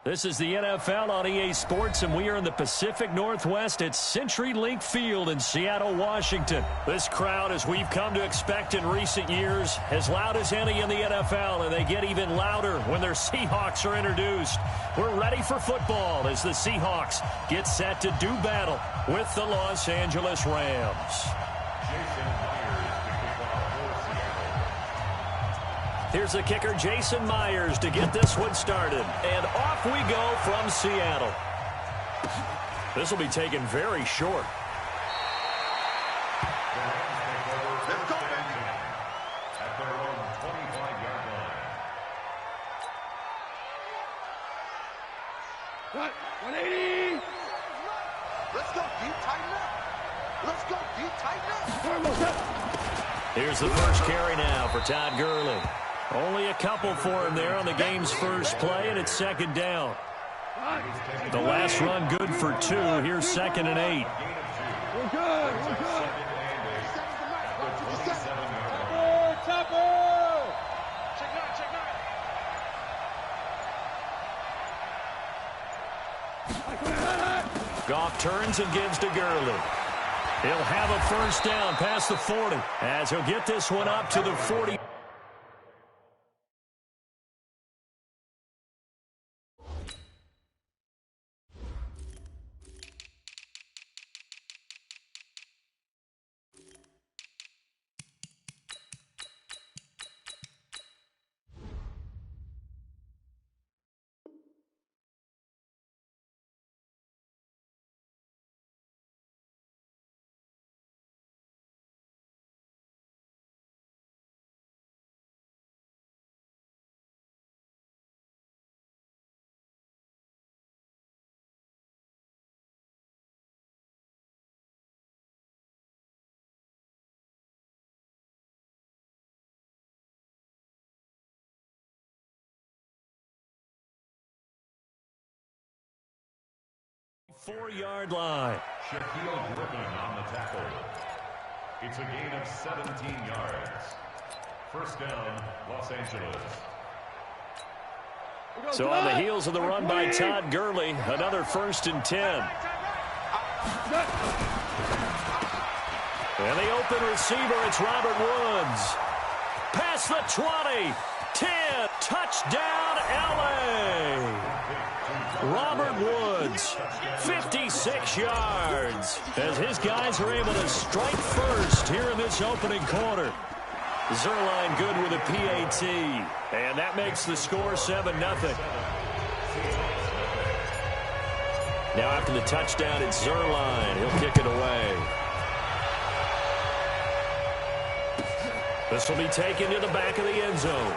This is the NFL on EA Sports, and we are in the Pacific Northwest at CenturyLink Field in Seattle, Washington. This crowd, as we've come to expect in recent years, as loud as any in the NFL, and they get even louder when their Seahawks are introduced. We're ready for football as the Seahawks get set to do battle with the Los Angeles Rams. Here's the kicker, Jason Myers, to get this one started. And off we go from Seattle. This will be taken very short. Let's go. At their own 25-yard line. 180. Let's go deep, tighten up. Let's go deep, tighten up. Here's the first carry now for Todd Gurley. Only a couple for him there on the game's first play, and it's second down. The last run good for 2. Here's 2nd and 8. We're good. We're good. Goff turns and gives to Gurley. He'll have a first down past the 40 as he'll get this one up to the 40. Four-yard line. Shaquille Griffin on the tackle. It's a gain of 17 yards. First down, Los Angeles. So on the heels of the run by Todd Gurley, another 1st and 10. And the open receiver, it's Robert Woods. Past the 20, 10, touchdown LA. Robert Woods, 56 yards, as his guys are able to strike first here in this opening quarter. Zerline good with a PAT, and that makes the score 7-0. Now after the touchdown, it's Zerline. He'll kick it away. This will be taken to the back of the end zone.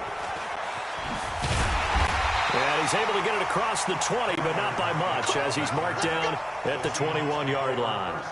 And he's able to get it across the 20, but not by much, as he's marked down at the 21-yard line.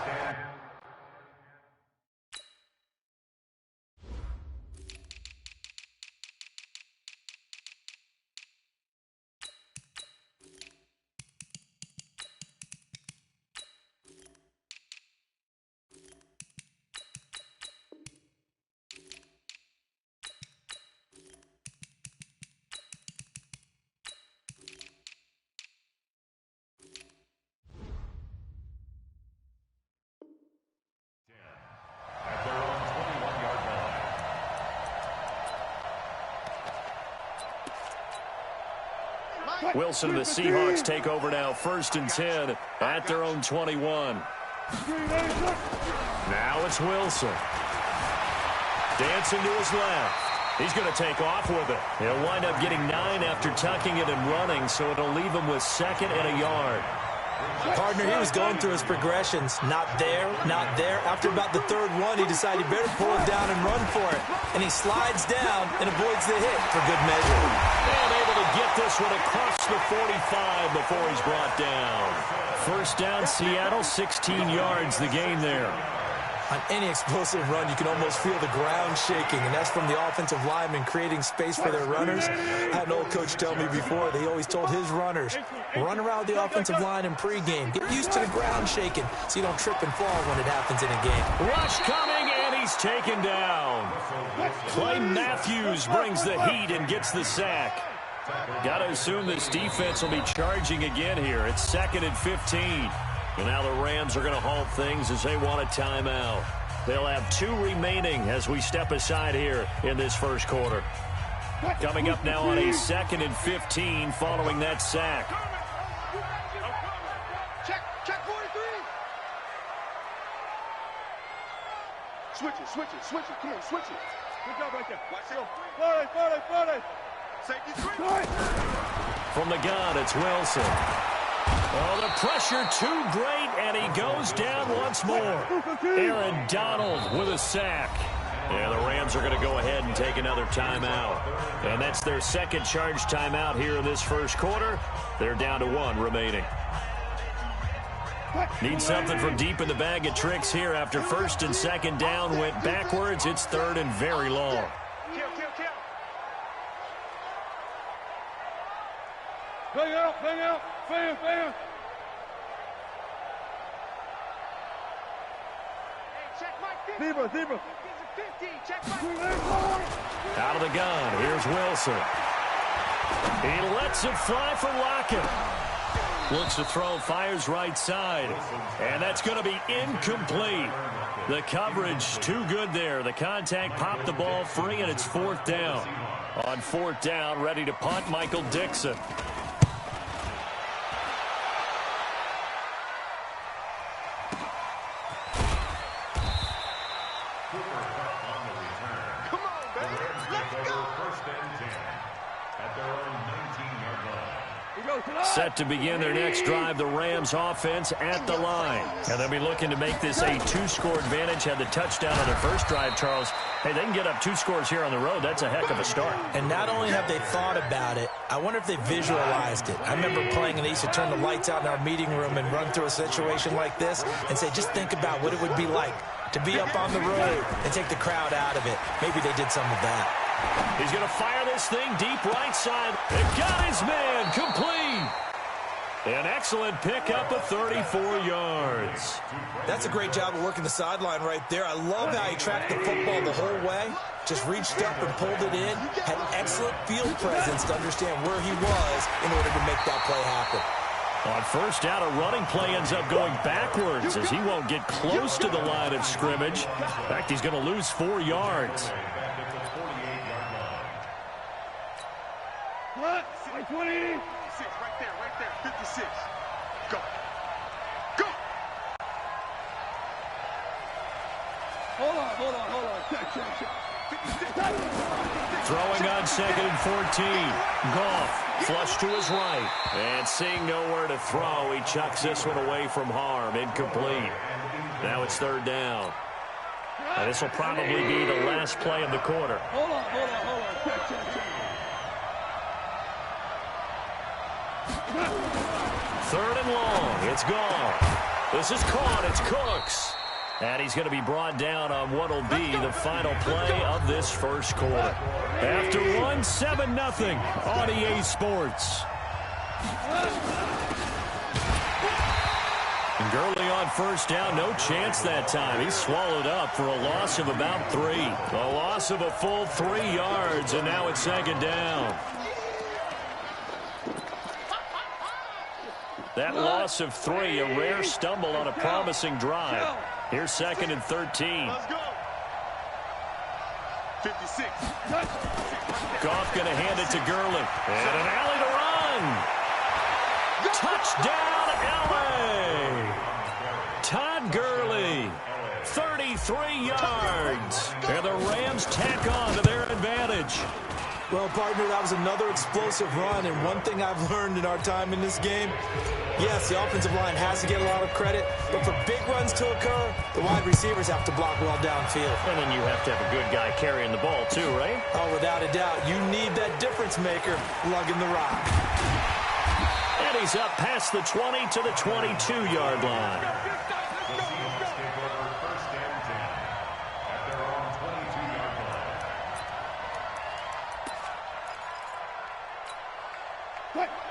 Wilson and the Seahawks take over now, 1st and 10 at their own 21. Now it's Wilson. Dancing to his left. He's going to take off with it. He'll wind up getting 9 after tucking it and running, so it'll leave him with 2nd and a yard. Partner, he was going through his progressions. Not there, not there. After about the 3rd one, he decided he better pull it down and run for it. And he slides down and avoids the hit for good measure. And able to get this one across the 45 before he's brought down. First down, Seattle, 16 yards the gain there. On any explosive run, you can almost feel the ground shaking, and that's from the offensive linemen creating space for their runners. I had an old coach tell me before, they always told his runners, run around the offensive line in pregame. Get used to the ground shaking so you don't trip and fall when it happens in a game. Rush coming, and he's taken down. Clay Matthews brings the heat and gets the sack. Got to assume this defense will be charging again here. It's 2nd and 15. And now the Rams are going to halt things as they want a timeout. They'll have 2 remaining as we step aside here in this first quarter. Coming up now on a 2nd and 15 following that sack. Check 43. Switch it. Come on, switch it. Good job right there. Watch it. 40. Safety 3. From the gun, it's Wilson. Oh, the pressure too great, and he goes down once more. Aaron Donald with a sack. Yeah, the Rams are going to go ahead and take another timeout. And that's their second charge timeout here in this first quarter. They're down to 1 remaining. Need something from deep in the bag of tricks here after 1st and 2nd down went backwards. It's 3rd and very long. Kill. Bang out. Fan. Zebra. Out of the gun, here's Wilson. He lets it fly for Lockett. Looks to throw, fires right side. And that's going to be incomplete. The coverage too good there. The contact popped the ball free, and it's 4th down. On 4th down, ready to punt, Michael Dixon. Set to begin their next drive, the Rams offense at the line. And they'll be looking to make this a 2-score advantage. Had the touchdown on their first drive, Charles. Hey, they can get up 2 scores here on the road. That's a heck of a start. And not only have they thought about it, I wonder if they visualized it. I remember playing, and they used to turn the lights out in our meeting room and run through a situation like this and say, just think about what it would be like to be up on the road and take the crowd out of it. Maybe they did some of that. He's going to fire this thing deep right side. It got his man complete. An excellent pickup of 34 yards. That's a great job of working the sideline right there. I love how he tracked the football the whole way. Just reached up and pulled it in. Had excellent field presence to understand where he was in order to make that play happen. On 1st down, a running play ends up going backwards as he won't get close to the line of scrimmage. In fact, he's going to lose 4 yards. What? 20. Right there. 56. Go. Hold on. Check. 56. Throwing on 2nd and 14. Goff flush to his right. And seeing nowhere to throw, he chucks this one away from harm. Incomplete. Now it's 3rd down. And this will probably be the last play of the quarter. Hold on. Check. 3rd and long. It's gone. This is caught. It's Cooks. And he's going to be brought down on what will be the final play of this first quarter. After one, 7-0 on EA Sports. And Gurley on 1st down. No chance that time. He's swallowed up for a loss of about 3. A loss of a full 3 yards, and now it's 2nd down. That loss of 3, a rare stumble on a promising drive. Here's 2nd and 13. Let's go. 56. Goff going to hand it to Gurley. And an alley to run. Touchdown, LA. Todd Gurley, 33 yards. And the Rams tack on to their advantage. Well, partner, that was another explosive run, and one thing I've learned in our time in this game, yes, the offensive line has to get a lot of credit, but for big runs to occur, the wide receivers have to block well downfield. And then you have to have a good guy carrying the ball, too, right? Oh, without a doubt. You need that difference maker lugging the rock. And he's up past the 20 to the 22-yard line.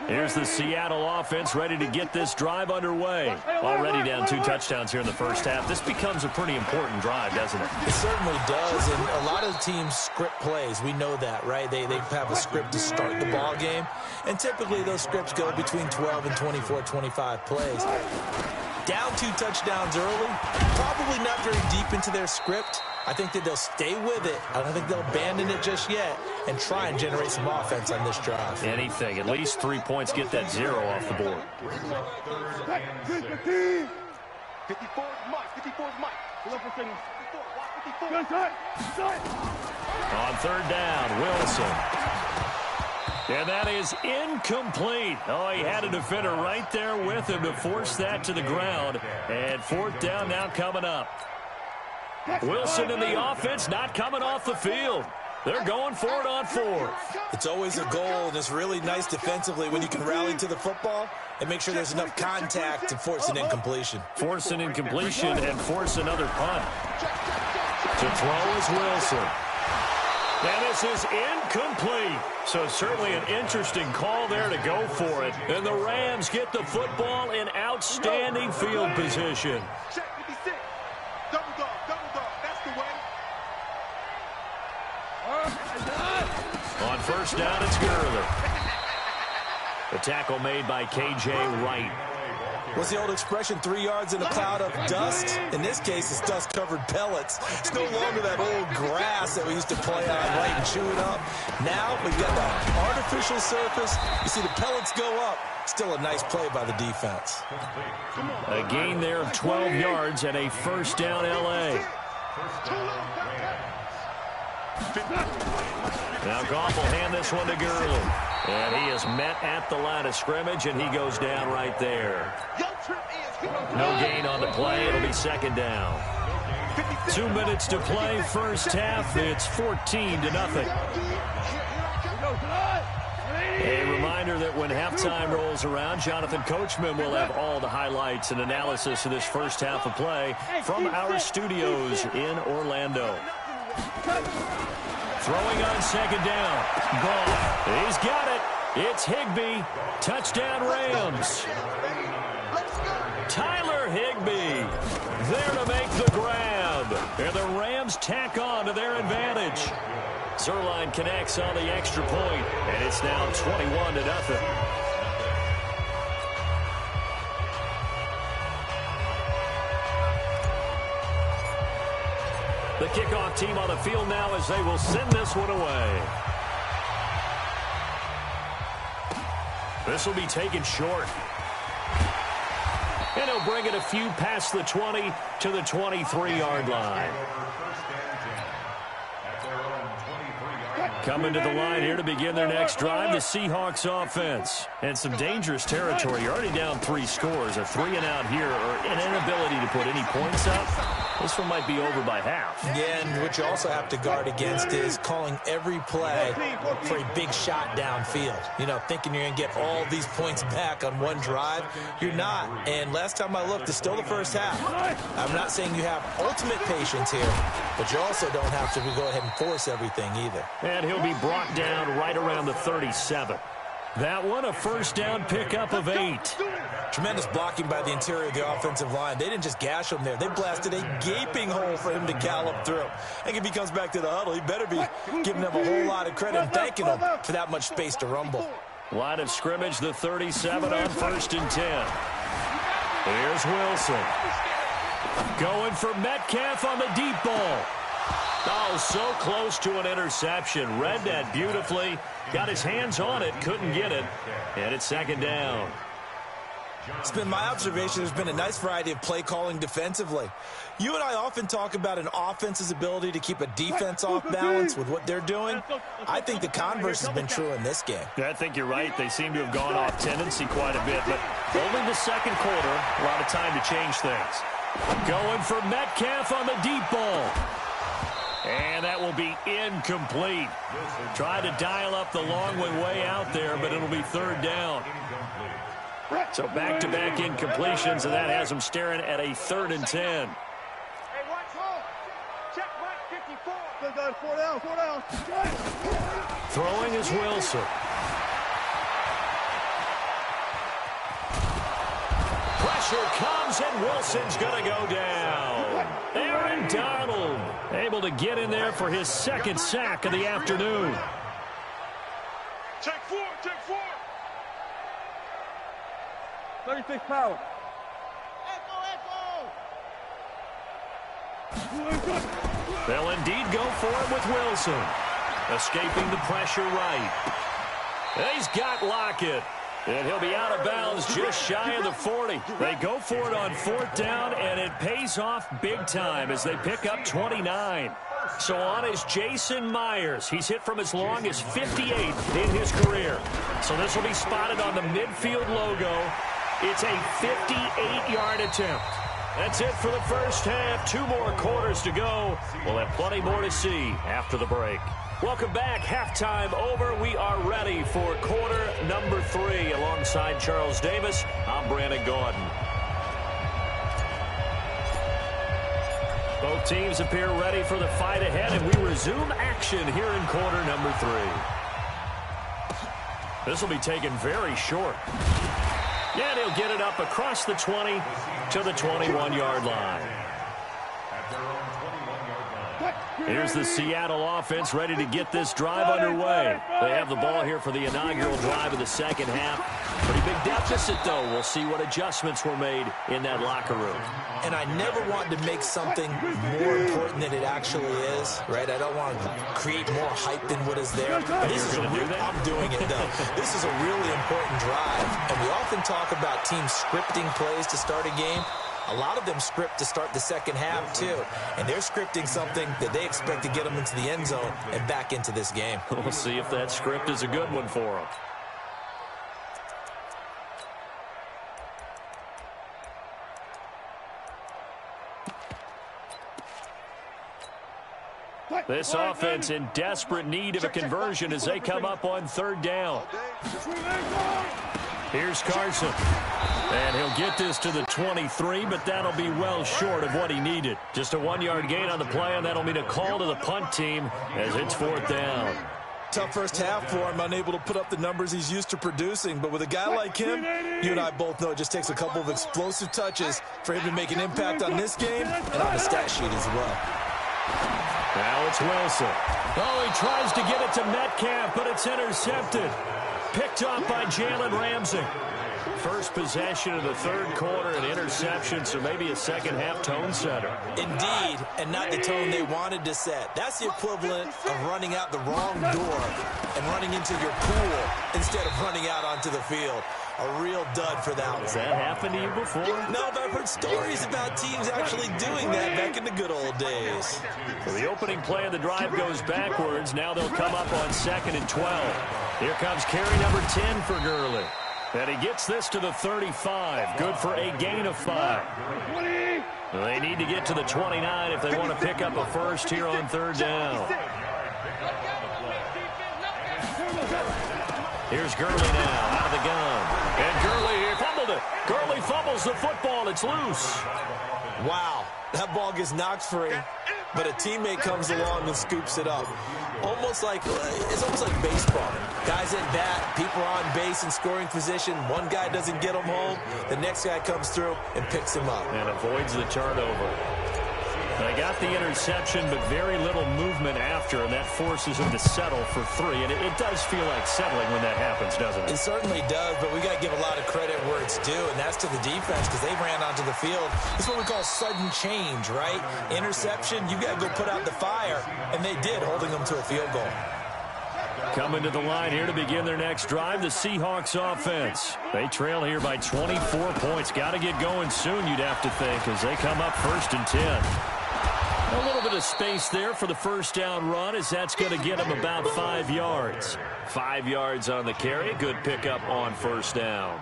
Here's the Seattle offense ready to get this drive underway. Already down 2 touchdowns here in the first half. This becomes a pretty important drive, doesn't it? It certainly does, and a lot of teams script plays. We know that, right? They have a script to start the ball game, and typically those scripts go between 12 and 24, 25 plays. Down 2 touchdowns early, probably not very deep into their script. I think that they'll stay with it. I don't think they'll abandon it just yet and try and generate some offense on this drive. Anything. At least 3 points, get that 0 off the board. 54 is Mike. 54 is Mike. 54. On third down, Wilson. And that is incomplete. Oh, he had a defender right there with him to force that to the ground. And fourth down now coming up. Wilson and the offense not coming off the field. They're going for it on 4th. It's always a goal, and it's really nice defensively when you can rally to the football and make sure there's enough contact to force an incompletion. Force an incompletion and force another punt. To throw is Wilson. And this is incomplete. So certainly an interesting call there to go for it. And the Rams get the football in outstanding field position. Check 56. Double dog. That's the way. On first down, it's Gurley. The tackle made by K.J. Wright. What's the old expression, 3 yards in a cloud of dust? In this case, it's dust-covered pellets. It's no longer that old grass that we used to play on, right, and chew it up. Now we've got the artificial surface. You see the pellets go up. Still a nice play by the defense. A gain there of 12 yards and a first down L.A. Now Goff will hand this one to Gurley. And he is met at the line of scrimmage, and he goes down right there. No gain on the play. It'll be second down. 2 minutes to play, first half. It's 14-0. A reminder that when halftime rolls around, Jonathan Coachman will have all the highlights and analysis of this first half of play from our studios in Orlando. Throwing on second down. Goff. He's got it. It's Higbee. Touchdown Rams. Tyler Higbee there to make the grab. And the Rams tack on to their advantage. Zerline connects on the extra point, and it's now 21-0. The kickoff team on the field now as they will send this one away. This will be taken short. And he'll bring it a few past the 20 to the 23-yard line. Coming to the line here to begin their next drive, the Seahawks offense. And some dangerous territory. You're already down 3 scores. A 3-and-out here, or an inability to put any points up. This one might be over by half. Yeah, and what you also have to guard against is calling every play for a big shot downfield. You know, thinking you're going to get all these points back on one drive. You're not. And last time I looked, it's still the first half. I'm not saying you have ultimate patience here, but you also don't have to go ahead and force everything either. And he'll be brought down right around the 37. That one, a first down pickup of 8. Tremendous blocking by the interior of the offensive line. They didn't just gash him there. They blasted a gaping hole for him to gallop through. I think if he comes back to the huddle, he better be giving them a whole lot of credit and thanking them for that much space to rumble. Line of scrimmage, the 37 on 1st and 10. Here's Wilson. Going for Metcalf on the deep ball. Oh, so close to an interception. Read that beautifully. Got his hands on it. Couldn't get it. And it's second down. It's been my observation there's been a nice variety of play calling defensively. You and I often talk about an offense's ability to keep a defense off balance with what they're doing. I think the converse has been true in this game. Yeah, I think you're right. They seem to have gone off tendency quite a bit, but only the second quarter, a lot of time to change things. Going for Metcalf on the deep ball. And that will be incomplete. Tried to dial up the long one way out there, but it'll be third down. So back-to-back incompletions, and that has them staring at a 3rd and 10. Hey, watch home. Check right 54. 4 down. Throwing is Wilson. pressure comes, and Wilson's going to go down. Aaron Donald able to get in there for his second sack of the afternoon. Take four. 36 power. They'll indeed go for him with Wilson. Escaping the pressure right. He's got Lockett. And he'll be out of bounds just shy of the 40. They go for it on 4th down, and it pays off big time as they pick up 29. So on is Jason Myers. He's hit from as long as 58 in his career. So this will be spotted on the midfield logo. It's a 58-yard attempt. That's it for the first half. 2 more quarters to go. We'll have plenty more to see after the break. Welcome back. Halftime over. We are ready for quarter number 3. Alongside Charles Davis, I'm Brandon Gordon. Both teams appear ready for the fight ahead, and we resume action here in quarter number 3. This will be taken very short. And he'll get it up across the 20 to the 21-yard line. Here's the Seattle offense ready to get this drive underway. They have the ball here for the inaugural drive of the second half. Pretty big deficit, though. We'll see what adjustments were made in that locker room. And I never want to make something more important than it actually is, right? I don't want to create more hype than what is there. This is I'm doing it, though. This is a really important drive. And we often talk about teams scripting plays to start a game. A lot of them script to start the second half, too. And they're scripting something that they expect to get them into the end zone and back into this game. We'll see if that script is a good one for them. This offense in desperate need of a conversion as they come up on 3rd down. Here's Carson. And he'll get this to the 23, but that'll be well short of what he needed. Just a 1-yard gain on the play, and that'll mean a call to the punt team as it's 4th down. Tough first half for him, unable to put up the numbers he's used to producing. But with a guy like him, you and I both know it just takes a couple of explosive touches for him to make an impact on this game and on the stat sheet as well. Now it's Wilson. Oh, he tries to get it to Metcalf, but it's intercepted. Picked up by Jalen Ramsey. First possession of the 3rd quarter, an interception, so maybe a second-half tone setter. Indeed, and not the tone they wanted to set. That's the equivalent of running out the wrong door and running into your pool instead of running out onto the field. A real dud for that one. Has that happened to you before? No, but I've heard stories about teams actually doing that back in the good old days. So the opening play of the drive goes backwards. Now they'll come up on 2nd and 12. Here comes carry number 10 for Gurley. And he gets this to the 35. Good for a gain of 5. They need to get to the 29 if they want to pick up a first here on 3rd down. Here's Gurley now out of the gun. And Gurley fumbled it. Gurley fumbles the football. It's loose. Wow, that ball gets knocked free, but a teammate comes along and scoops it up. It's almost like baseball. Guys at bat, people are on base in scoring position. One guy doesn't get him home. The next guy comes through and picks him up. And avoids the turnover. They got the interception, but very little movement after, and that forces them to settle for 3. And it does feel like settling when that happens, doesn't it? It certainly does, but we got to give a lot of credit where it's due, and that's to the defense because they ran onto the field. It's what we call sudden change, right? Interception, you got to go put out the fire, and they did, holding them to a field goal. Coming to the line here to begin their next drive, the Seahawks offense. They trail here by 24 points. Got to get going soon, you'd have to think, as they come up 1st and 10. A little bit of space there for the first down run, as that's going to get them about 5 yards. 5 yards on the carry. Good pickup on 1st down.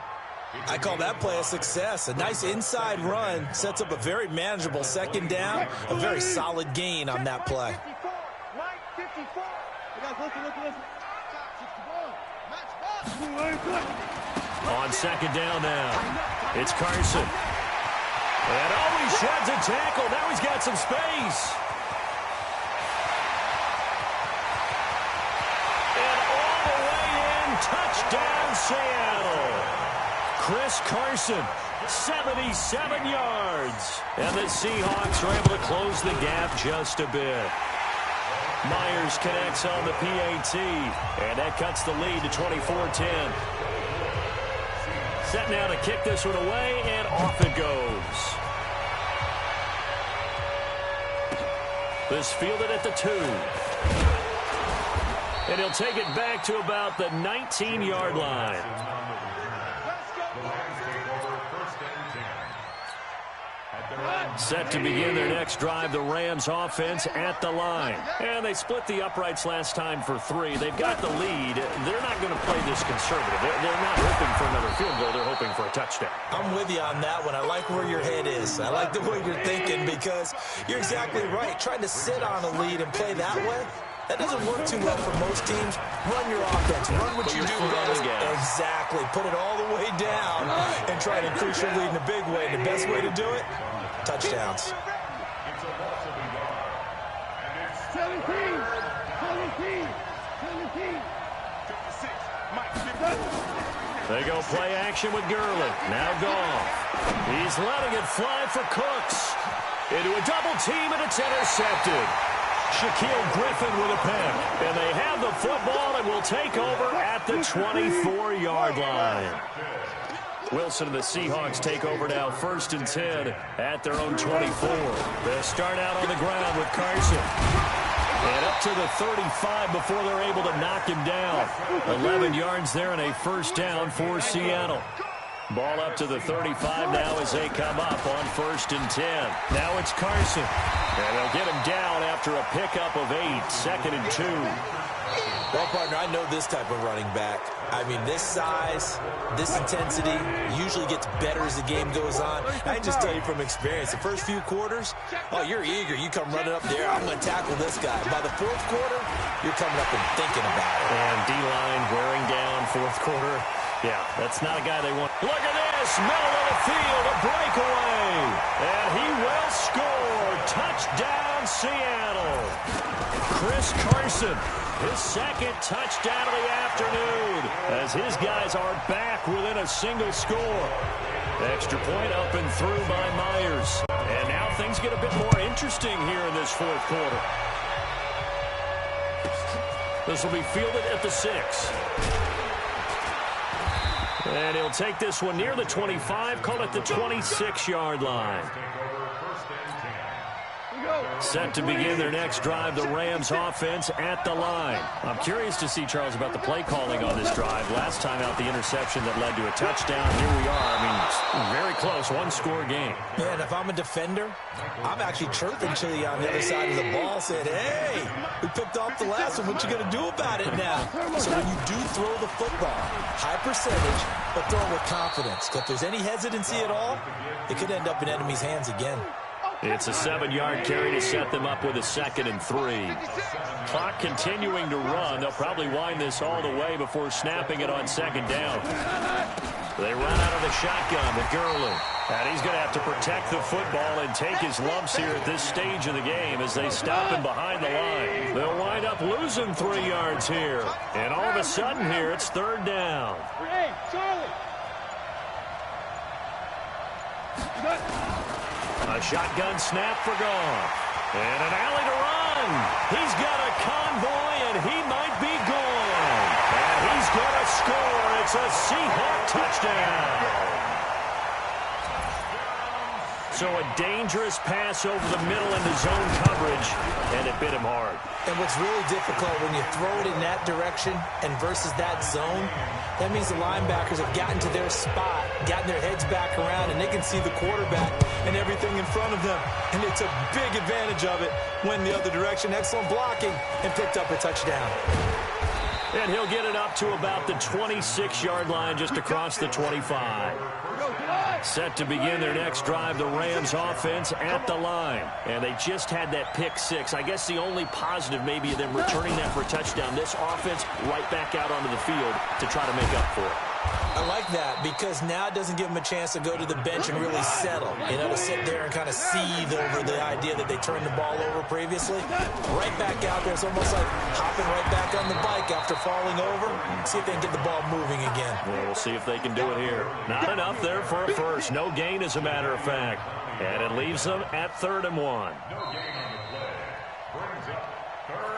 I call that play a success. A nice inside run sets up a very manageable 2nd down. A very solid gain on that play. On 2nd down now, it's Carson. And he sheds a tackle. Now he's got some space. And all the way in, touchdown Seattle. Chris Carson 77 yards. And the Seahawks are able to close the gap just a bit. Myers connects on the PAT, and that cuts the lead to 24-10. Set now to kick this one away, and off it goes. This fielded at the 2. And he'll take it back to about the 19-yard line. Set to begin their next drive, the Rams offense at the line. And they split the uprights last time for 3. They've got the lead. They're not going to play this conservative. They're not hoping for another field goal. They're hoping for a touchdown. I'm with you on that one. I like where your head is. I like the way you're thinking because you're exactly right. Trying to sit on a lead and play that way, that doesn't work too well for most teams. Run your offense. Run what you do best. Exactly. Put it all the way down and try to increase your lead in a big way. And the best way to do it, touchdowns. 17. They go play action with Gurley. Now Goff. He's letting it fly for Cooks. Into a double team, and it's intercepted. Shaquille Griffin with a pick. And they have the football and will take over at the 24-yard line. Wilson and the Seahawks take over now, 1st and 10 at their own 24. They'll start out on the ground with Carson. And up to the 35 before they're able to knock him down. 11 yards there and a 1st down for Seattle. Ball up to the 35 now as they come up on 1st and 10. Now it's Carson. And they'll get him down after a pickup of 8, 2nd and 2. Well, partner, I know this type of running back. I mean, this size, this intensity usually gets better as the game goes on. I can just tell you from experience, the first few quarters, oh, you're eager. You come running up there, I'm going to tackle this guy. By the 4th quarter, you're coming up and thinking about it. And D-line wearing down 4th quarter. Yeah, that's not a guy they want. Look at this, middle of the field, a breakaway. And he will score. Touchdown, Seattle. Chris Carson, his 2nd touchdown of the afternoon, as his guys are back within a single score. Extra point up and through by Myers. And now things get a bit more interesting here in this 4th quarter. This will be fielded at the 6. And he'll take this one near the 25, call it the 26-yard line. Set to begin their next drive, the Rams offense at the line. I'm curious to see, Charles, about the play calling on this drive. Last time out, the interception that led to a touchdown. Here we are. I mean, very close, 1-score game. Yeah, and if I'm a defender, I'm actually chirping Chili on the other side of the ball, saying, hey, we picked off the last one. What you going to do about it now? So when you do throw the football, high percentage, but throw it with confidence. If there's any hesitancy at all, it could end up in enemy's hands again. It's a 7-yard carry to set them up with a 2nd and 3. Clock continuing to run. They'll probably wind this all the way before snapping it on 2nd down. They run out of the shotgun to Gurley. And he's going to have to protect the football and take his lumps here at this stage of the game as they stop him behind the line. They'll wind up losing 3 yards here. And all of a sudden here, it's 3rd down. Hey, Charlie. A shotgun snap for Goff. And an alley to run. He's got a convoy, and he might be gone. And he's going to score. It's a Seahawk touchdown. So a dangerous pass over the middle into zone coverage, and it bit him hard. And what's really difficult when you throw it in that direction and versus that zone, that means the linebackers have gotten to their spot, gotten their heads back around, and they can see the quarterback and everything in front of them. And they took big advantage of it, went the other direction, excellent blocking, and picked up a touchdown. And he'll get it up to about the 26-yard line just across the 25. Set to begin their next drive, the Rams offense at the line. And they just had that pick 6. I guess the only positive maybe of them returning that for a touchdown. This offense right back out onto the field to try to make up for it. I like that because now it doesn't give them a chance to go to the bench and really settle. To sit there and kind of seethe over the idea that they turned the ball over previously. Right back out there. It's almost like hopping right back on the bike after falling over. See if they can get the ball moving again. Well, we'll see if they can do it here. Not enough there for a first. No gain, as a matter of fact. And it leaves them at 3rd and 1.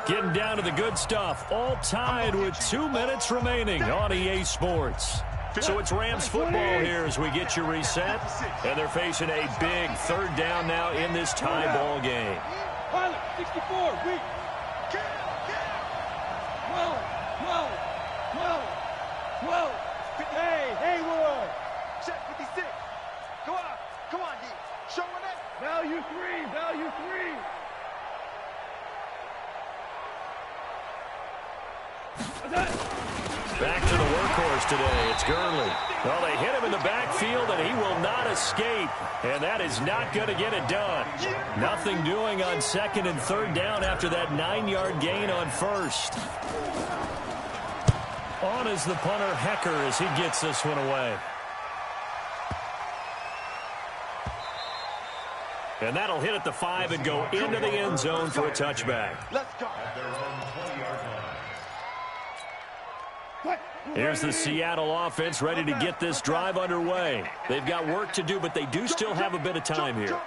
Getting down to the good stuff. All tied with 2 minutes remaining on EA Sports. So it's Rams football here as we get you reset. And they're facing a big 3rd down now in this tie ball game. Pilot, 64, weak. 12. Hey, Haywood. Check 56. Go on. Come on, D. Showing it. Value 3. Back to the workhorse today. It's Gurley. Well, they hit him in the backfield, and he will not escape. And that is not going to get it done. Nothing doing on 2nd and 3rd down after that 9-yard gain on 1st. On is the punter, Hecker, as he gets this one away. And that'll hit at the 5 and go into the end zone for a touchback. Let's go. Here's the Seattle offense ready to get this drive underway. They've got work to do, but they do still have a bit of time here.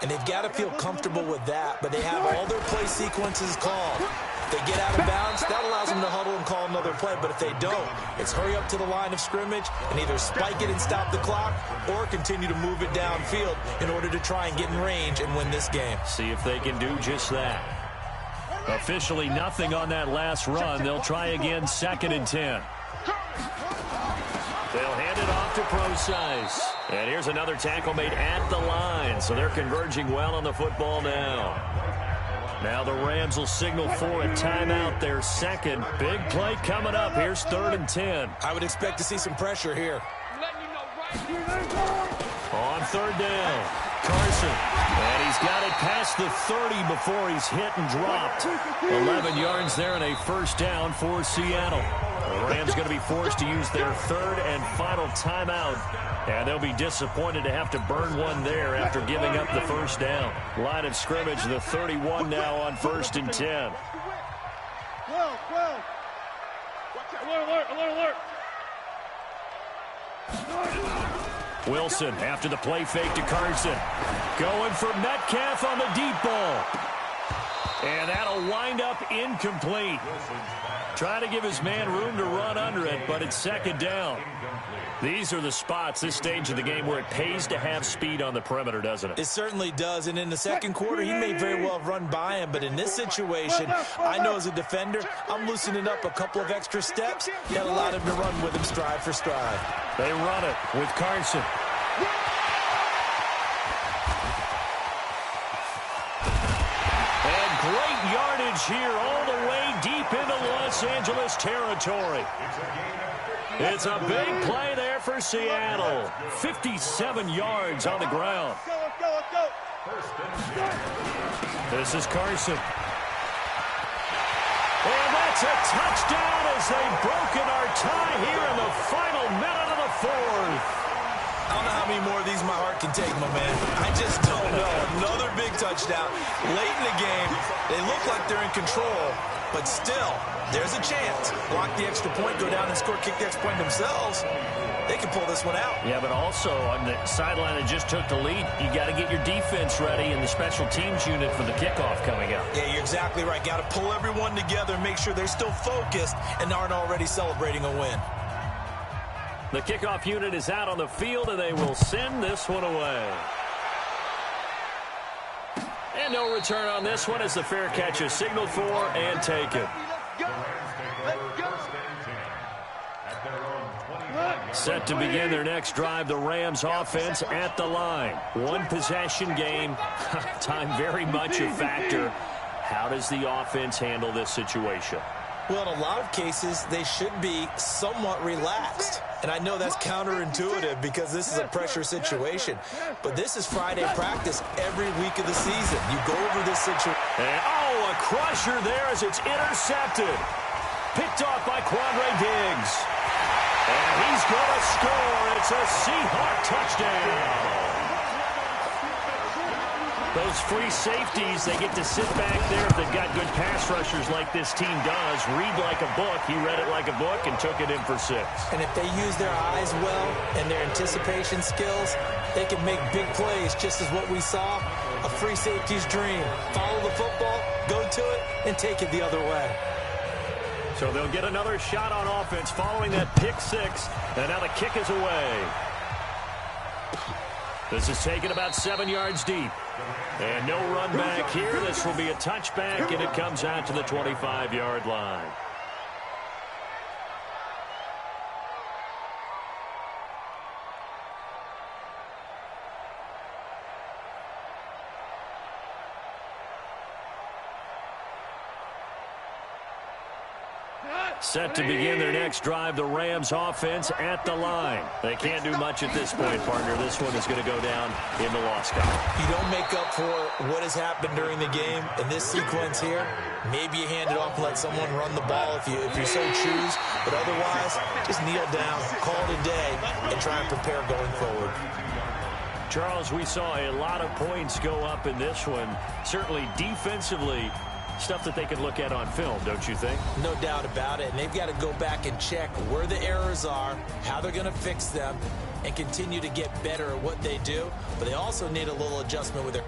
And they've got to feel comfortable with that, but they have all their play sequences called. If they get out of bounds, that allows them to huddle and call another play. But if they don't, it's hurry up to the line of scrimmage and either spike it and stop the clock or continue to move it downfield in order to try and get in range and win this game. See if they can do just that. Officially nothing on that last run. They'll try again 2nd and 10. They'll hand it off to Procise. And here's another tackle made at the line. So they're converging well on the football now. Now the Rams will signal for a timeout, their 2nd. Big play coming up. Here's 3rd and 10. I would expect to see some pressure here. On 3rd down, Carson. And he's got it past the 30 before he's hit and dropped. 11 yards there and a 1st down for Seattle. The Rams going to be forced to use their 3rd and final timeout. And they'll be disappointed to have to burn one there after giving up the 1st down. Line of scrimmage, the 31 now on 1st and 10. 12. Alert. Wilson after the play fake to Carson. Going for Metcalf on the deep ball. And that'll wind up incomplete. Trying to give his man room to run under it, but it's 2nd down. These are the spots, this stage of the game, where it pays to have speed on the perimeter, doesn't it? It certainly does, and in the 2nd quarter, he may very well have run by him, but in this situation, I know as a defender, I'm loosening up a couple of extra steps that allowed him to run with him stride for stride. They run it with Carson. And great yardage here all the way deep into Los Angeles territory. It's a big play there for Seattle. 57 yards on the ground. Let's go. This is Carson. And that's a touchdown as they've broken our tie here in the final minute of the 4th. I don't know how many more of these my heart can take, my man. I just don't know. Another big touchdown. Late in the game, they look like they're in control, but still, there's a chance. Block the extra point, go down and score, kick the extra point themselves. They can pull this one out. Yeah, but also on the sideline that just took the lead, you got to get your defense ready and the special teams unit for the kickoff coming up. Yeah, you're exactly right. Got to pull everyone together and make sure they're still focused and aren't already celebrating a win. The kickoff unit is out on the field, and they will send this one away. And no return on this one as the fair catch is signaled for and taken. Set to begin their next drive, the Rams offense at the line. One possession game. Time very much a factor. How does the offense handle this situation? Well, in a lot of cases, they should be somewhat relaxed. And I know that's counterintuitive because this is a pressure situation. But this is Friday practice every week of the season. You go over this situation. And, oh, a crusher there as it's intercepted. Picked off by Quandre Diggs. And he's going to score. It's a Seahawk touchdown. Those free safeties, they get to sit back there if they've got good pass rushers like this team does. Read like a book. He read it like a book and took it in for 6. And if they use their eyes well and their anticipation skills, they can make big plays, just as what we saw. A free safety's dream. Follow the football, go to it, and take it the other way. So they'll get another shot on offense following that pick 6. And now the kick is away. This is taken about 7 yards deep. And no run back here. This will be a touchback, and it comes out to the 25-yard line. Set to begin their next drive, the Rams offense at the line. They can't do much at this point, partner. This one is going to go down in the loss column. You don't make up for what has happened during the game. In this sequence here, maybe you hand it off and let someone run the ball if you so choose. But otherwise, just kneel down, call it a day, and try and prepare going forward. Charles, we saw a lot of points go up in this one. Certainly defensively, stuff that they can look at on film, don't you think? No doubt about it. And they've got to go back and check where the errors are, how they're going to fix them, and continue to get better at what they do. But they also need a little adjustment with their